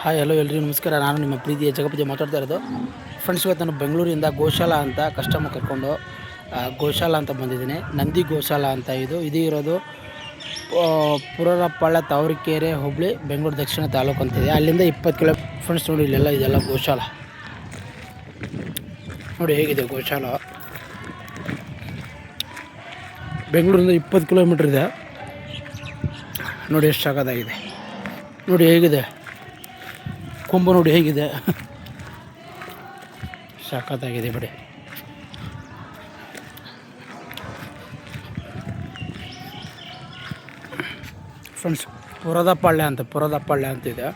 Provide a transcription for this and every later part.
Hi hello ಎಲ್ರಿಗೂ ನಮಸ್ಕಾರ. ನಾನು ನಿಮ್ಮ ಪ್ರೀತಿಯ ಜಗಪತಿ ಮಾತಾಡ್ತಾ ಇರೋದು. ಫ್ರೆಂಡ್ಸ್, ಇವತ್ತು ನಾನು ಬೆಂಗಳೂರಿಂದ ಗೋಶಾಲಾ ಅಂತ ಕಸ್ಟಮರ್ ಕರ್ಕೊಂಡು ಗೋಶಾಲಾ ಅಂತ ಬಂದಿದ್ದೀನಿ. ನಂದಿ ಗೋಶಾಲಾ ಅಂತ ಇದು ಇರೋದು ಪುರರಪಾಳ್ಯ ತಾವರೆಕೆರೆ ಹೋಬಳಿ ಬೆಂಗಳೂರು ದಕ್ಷಿಣ ತಾಲೂಕು ಅಂತಿದೆ. ಅಲ್ಲಿಂದ 20 ಕಿಲೋ. ಫ್ರೆಂಡ್ಸ್ ನೋಡಿ, ಇಲ್ಲೆಲ್ಲ ಇದೆಲ್ಲ ಗೋಶಾಲಾ. ನೋಡಿ ಹೇಗಿದೆ ಗೋಶಾಲಾ. ಬೆಂಗಳೂರಿಂದ 20 ಕಿಲೋಮೀಟ್ರ್ ಇದೆ. ನೋಡಿ ಎಷ್ಟು ಸಖತ್ತಾಗಿದೆ. ನೋಡಿ ಹೇಗಿದೆ ಕೊಂಬು, ನೋಡಿ ಹೇಗಿದೆ, ಸಖತ್ತಾಗಿದೆ ಬಿಡಿ. ಫ್ರೆಂಡ್ಸ್, ಪುರದಪಾಳ್ಯ ಅಂತಿದೆ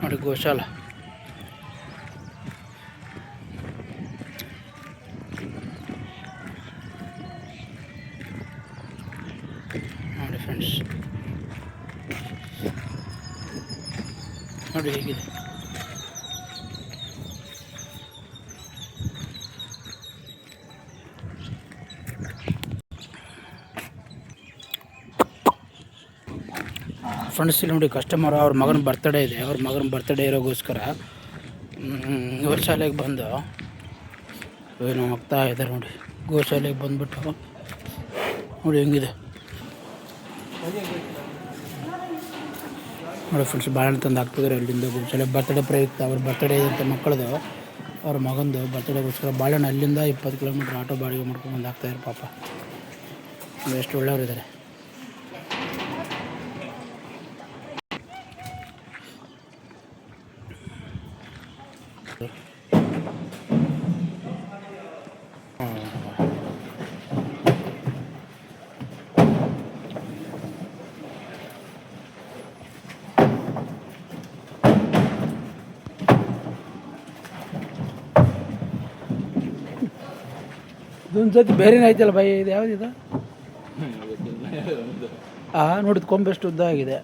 ನೋಡಿ ಗೋಶಾಲಾ. ನೋಡಿ ಫ್ರೆಂಡ್ಸ್, ನೋಡಿ ಹೇಗಿದೆ. ಫ್ರೆಂಡ್ಸ್, ಇಲ್ಲಿ ನೋಡಿ ಕಸ್ಟಮರ್ ಅವ್ರ ಮಗನ ಬರ್ತಡೇ ಇದೆ. ಅವ್ರ ಮಗನ ಬರ್ತಡೇ ಇರೋಗೋಸ್ಕರ ಗೋಶಾಲೆಗೆ ಬಂದು ಏನು ಹೋಗ್ತಾ ಇದ್ದಾರೆ. ನೋಡಿ ಗೋಶಾಲೆಗೆ ಬಂದುಬಿಟ್ಟು ನೋಡಿ ಹೆಂಗಿದೆ. ನೋಡಿ ಫ್ರೆಂಡ್ಸ್, ಬಾಳೆಹಣ್ಣು ತಂದು ಹಾಕ್ತಿದ್ದಾರೆ ಅಲ್ಲಿಂದ ಗೋಶಾಲೆ. ಬರ್ತಡೇ ಪ್ರಯುಕ್ತ ಅವ್ರ ಬರ್ತಡೇ ಅಂತ ಮಕ್ಕಳದು, ಅವ್ರ ಮಗಂದು ಬರ್ತಡೇಗೋಸ್ಕರ ಬಾಳೆಹಣ್ಣು ಅಲ್ಲಿಂದ 20 ಕಿಲೋಮೀಟ್ರ್ ಆಟೋ ಬಾಡಿಗೆ ಮಾಡ್ಕೊಂಡು ಬಂದು ಹಾಕ್ತಾಯಿದ್ದಾರೆ. ಪಾಪ ಎಷ್ಟು ಒಳ್ಳೆಯವರಿದ್ದಾರೆ. ಇದೊಂದು ಸತಿ ಬೇರೆನೇ ಐತಲ್ಲ ಬೈ, ಇದು ಯಾವುದಿದೆ? ನೋಡಿದ ಕೊಂಬೆ ಎಷ್ಟು ಉದ್ದ ಆಗಿದೆ.